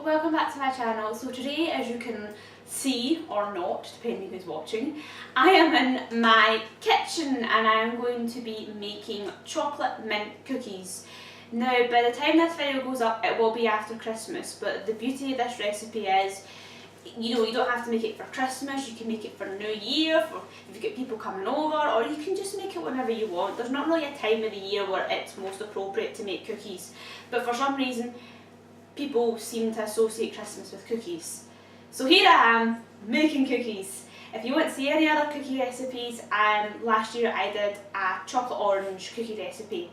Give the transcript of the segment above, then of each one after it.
welcome back to my channel. So today, as you can see or not, depending who's watching, I am in my kitchen and I am going to be making chocolate mint cookies. Now, by the time this video goes up, it will be after Christmas, but the beauty of this recipe is, you don't have to make it for Christmas, you can make it for New Year, for if you've got people coming over, or you can just make it whenever you want. There's not really a time of the year where it's most appropriate to make cookies, but for some reason people seem to associate Christmas with cookies. So here I am making cookies. If you want to see any other cookie recipes, last year I did a chocolate orange cookie recipe.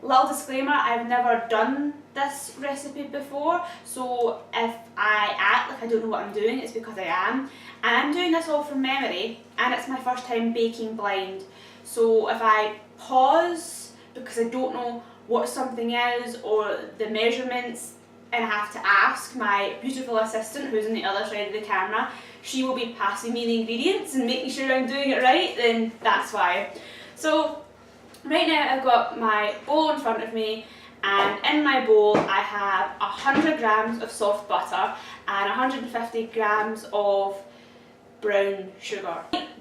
Little disclaimer, I've never done this recipe before, so if I act like I don't know what I'm doing, it's because I am. And I'm doing this all from memory, and it's my first time baking blind. So if I pause because I don't know what something is or the measurements, and I have to ask my beautiful assistant who's on the other side of the camera, she will be passing me the ingredients and making sure I'm doing it right, then that's why. So right now I've got my bowl in front of me, and in my bowl I have 100 grams of soft butter and 150 grams of brown sugar.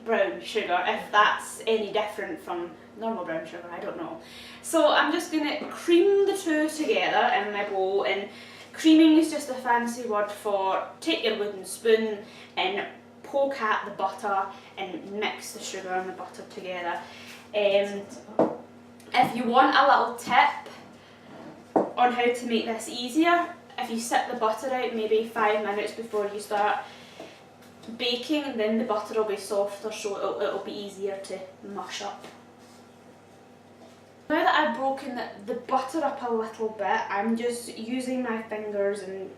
Brown sugar, if that's any different from normal brown sugar, I don't know. So I'm just going to cream the two together in my bowl, and creaming is just a fancy word for take your wooden spoon and poke at the butter and mix the sugar and the butter together. If you want a little tip on how to make this easier, if you set the butter out maybe 5 minutes before you start baking, then the butter will be softer, so it'll be easier to mush up. Now that I've broken the butter up a little bit, I'm just using my fingers and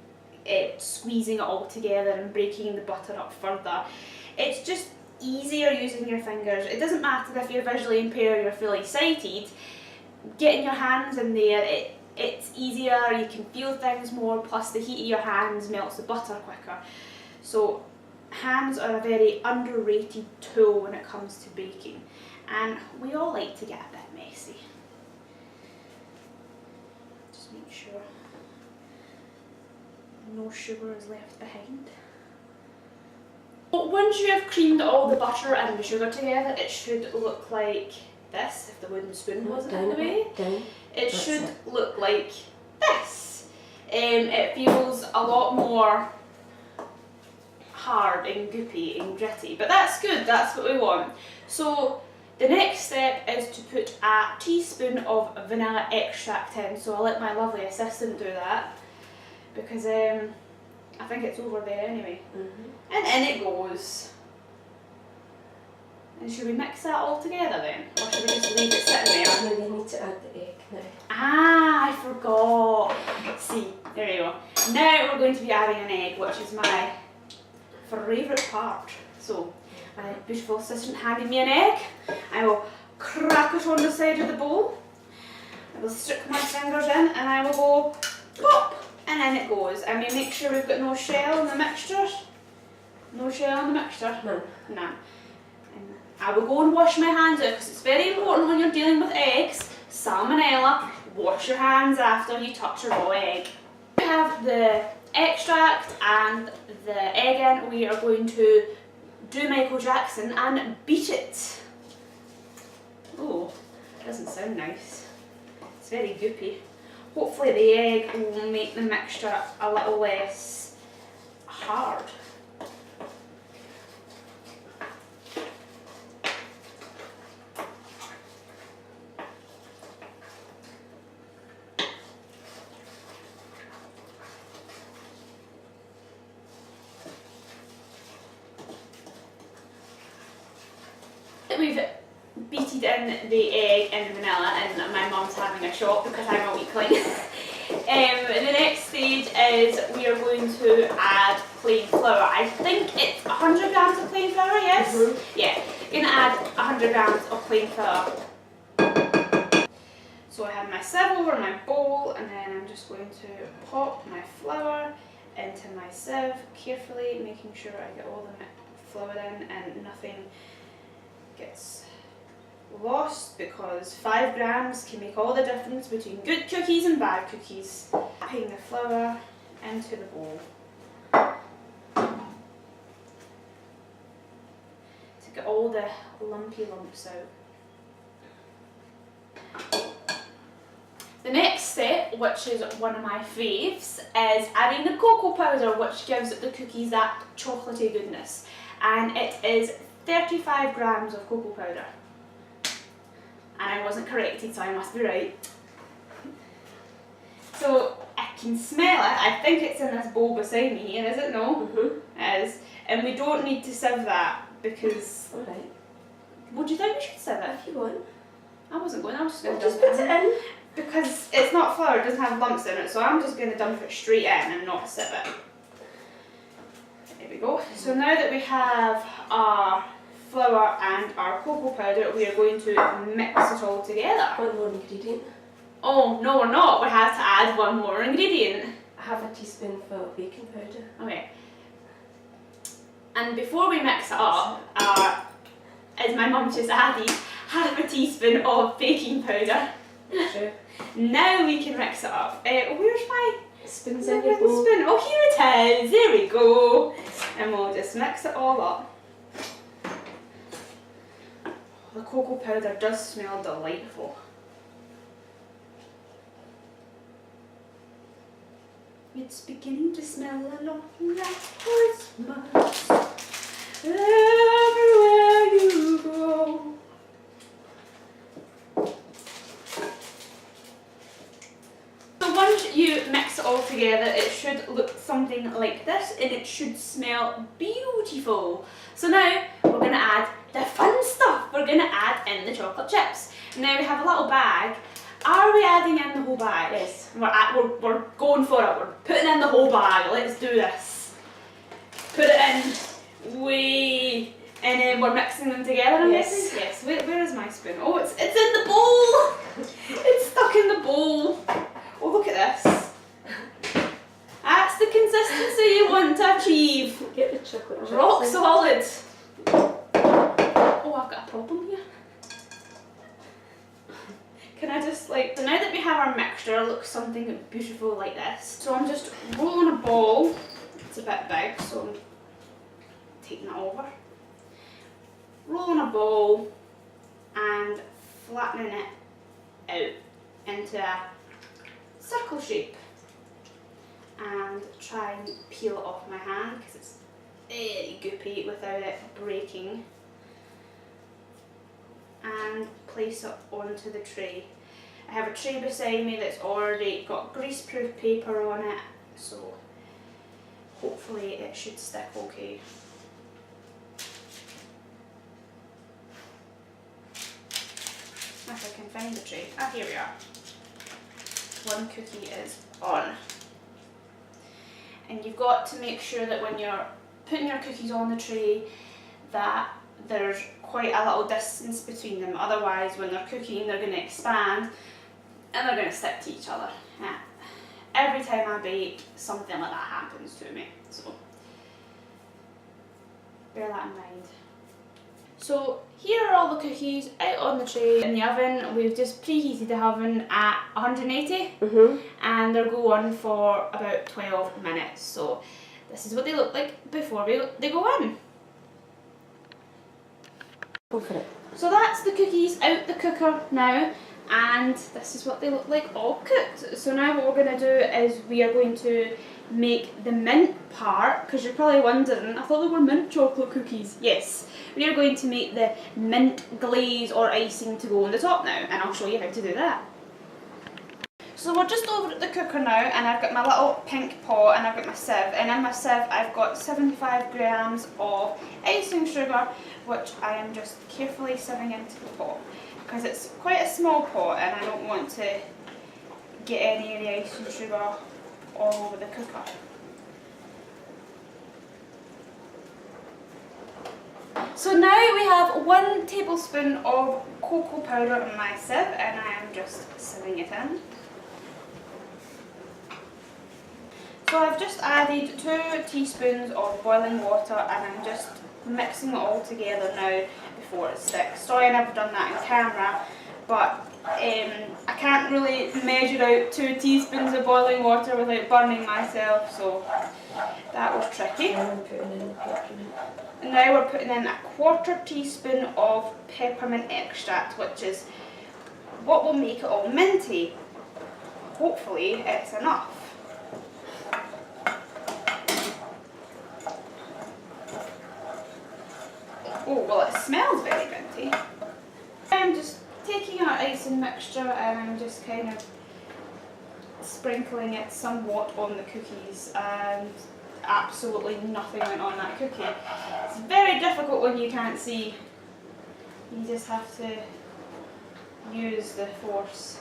squeezing it all together and breaking the butter up further. It's just easier using your fingers. It doesn't matter if you're visually impaired or you're fully sighted. Getting your hands in there, it's easier, you can feel things more, plus the heat of your hands melts the butter quicker. So hands are a very underrated tool when it comes to baking, and we all like to get a bit messy. Just make sure no sugar is left behind. Once you have creamed all the butter and the sugar together, it should look like this, if the wooden spoon wasn't in the way. It should look like this. It feels a lot more hard and goopy and gritty, but that's good, that's what we want. So the next step is to put a teaspoon of vanilla extract in, so I'll let my lovely assistant do that, because I think it's over there anyway. And in it goes. And should we mix that all together then? Or should we just leave it sitting there? No, you need to add the egg now. Ah, I forgot. See, there you go. Now we're going to be adding an egg, which is my favourite part. So, my beautiful assistant handed me an egg. I will crack it on the side of the bowl. I will stick my fingers in and I will go pop, and in it goes. And we make sure we've got no shell in the mixture. No shell in the mixture? None. None. And I will go and wash my hands out, because it's very important when you're dealing with eggs. Salmonella, wash your hands after you touch a raw egg. We have the extract and the egg in. We are going to do Michael Jackson and beat it. Oh, it doesn't sound nice. It's very goopy. Hopefully the egg will make the mixture a little less hard. We've beaten in the egg and the vanilla, and my mum's having a shot because I'm a weakling. The next stage is we are going to add plain flour. I think it's 100 grams of plain flour, yes? Yeah, you're going to add 100 grams of plain flour. So I have my sieve over my bowl, and then I'm just going to pop my flour into my sieve carefully, making sure I get all the flour in and nothing gets lost, because 5 grams can make all the difference between good cookies and bad cookies. Putting the flour into the bowl. To get all the lumpy lumps out. The next step, which is one of my faves, is adding the cocoa powder, which gives the cookies that chocolatey goodness. And it is 35 grams of cocoa powder. And I wasn't corrected, so I must be right. So I can smell it. I think it's in this bowl beside me, and is it no? It is. And we don't need to sieve that because. Alright. Would you think we should sieve it? If you want. I wasn't going. I was just going to Just dump put it it in. because it's not flour. It doesn't have lumps in it, so I'm just going to dump it straight in and not sieve it. There we go. So now that we have our flour and our cocoa powder, we are going to mix it all together. One more ingredient. Oh, no we're not. We have to add one more ingredient. I have a teaspoonful of baking powder. Okay. And before we mix it up, as my mum just added, half a teaspoon of baking powder. True. Now we can mix it up. Where's my Spoons in your spoon? bowl. Oh, here it is. There we go. And we'll just mix it all up. The cocoa powder does smell delightful. It's beginning to smell a lot like Christmas. Everywhere you go. So once you mix it all together, it should look something like this, and it should smell beautiful. So now we're going to add the fun stuff. We're going to add in the chocolate chips. Now we have a little bag. Are we adding in the whole bag? Yes. We're going for it. We're putting in the whole bag. Let's do this. Put it in. Way. And then we're mixing them together, I'm guessing? Yes. Where is my spoon? Oh, it's in the bowl. It's stuck in the bowl. Oh, look at this. That's the consistency you want to achieve. Get the chocolate chips Rock in. solid. Oh, I've got a problem here. Can I just so now that we have our mixture, it looks something beautiful like this. So I'm just rolling a ball. It's a bit big, so I'm taking it over. Rolling a ball and flattening it out into a circle shape. And try and peel it off my hand because it's very goopy without it breaking. And place it onto the tray. I have a tray beside me that's already got greaseproof paper on it, so hopefully it should stick okay. If I can find the tray. Ah, here we are. One cookie is on. And you've got to make sure that when you're putting your cookies on the tray that there's quite a little distance between them, otherwise when they're cooking they're going to expand and they're going to stick to each other. Yeah. Every time I bake something like that happens to me, so bear that in mind. So here are all the cookies out on the tray in the oven. We've just preheated the oven at 180 and they'll go on for about 12 minutes. So this is what they look like before they go in. Go for it. So that's the cookies out the cooker now, and this is what they look like all cooked. So now what we're going to do is we are going to make the mint part, because you're probably wondering, I thought they were mint chocolate cookies. Yes, we are going to make the mint glaze or icing to go on the top now, and I'll show you how to do that. So we're just over at the cooker now, and I've got my little pink pot and I've got my sieve, and in my sieve I've got 75 grams of icing sugar, which I am just carefully sieving into the pot because it's quite a small pot and I don't want to get any of the icing sugar all over the cooker. So now we have 1 tablespoon of cocoa powder in my sieve, and I am just sieving it in. So I've just added 2 teaspoons of boiling water and I'm just mixing it all together now before it sticks. Sorry I never done that in camera, but I can't really measure out 2 teaspoons of boiling water without burning myself, so that was tricky. Now I'm putting in the peppermint. And now we're putting in a 1/4 teaspoon of peppermint extract, which is what will make it all minty. Hopefully it's enough. Oh, well, it smells very minty. I'm just taking our icing mixture and I'm just kind of sprinkling it somewhat on the cookies, and absolutely nothing went on that cookie. It's very difficult when you can't see. You just have to use the force.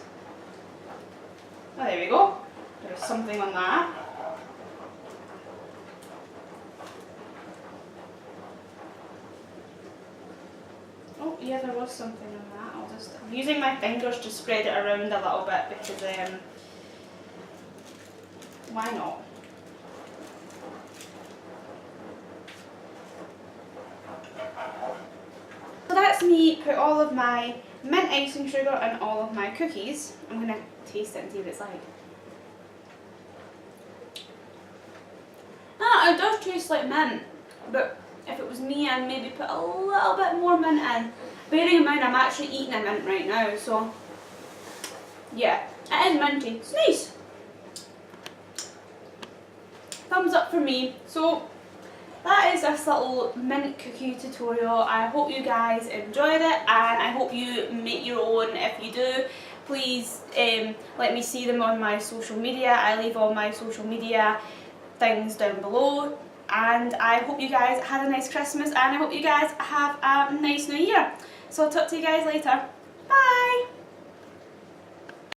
Oh, there we go. There's something on that. Oh yeah, there was something on that. I'm using my fingers to spread it around a little bit because why not? So that's me put all of my mint icing sugar and all of my cookies. I'm gonna taste it and see what it's like. It does taste like mint, but if it was me, I'd maybe put a little bit more mint in. Bearing in mind I'm actually eating a mint right now, so yeah, it is minty. It's nice. Thumbs up for me. So that is this little mint cookie tutorial. I hope you guys enjoyed it, and I hope you make your own. If you do, please let me see them on my social media. I leave all my social media things down below, and I hope you guys had a nice Christmas, and I hope you guys have a nice New Year. So I'll talk to you guys later. Bye!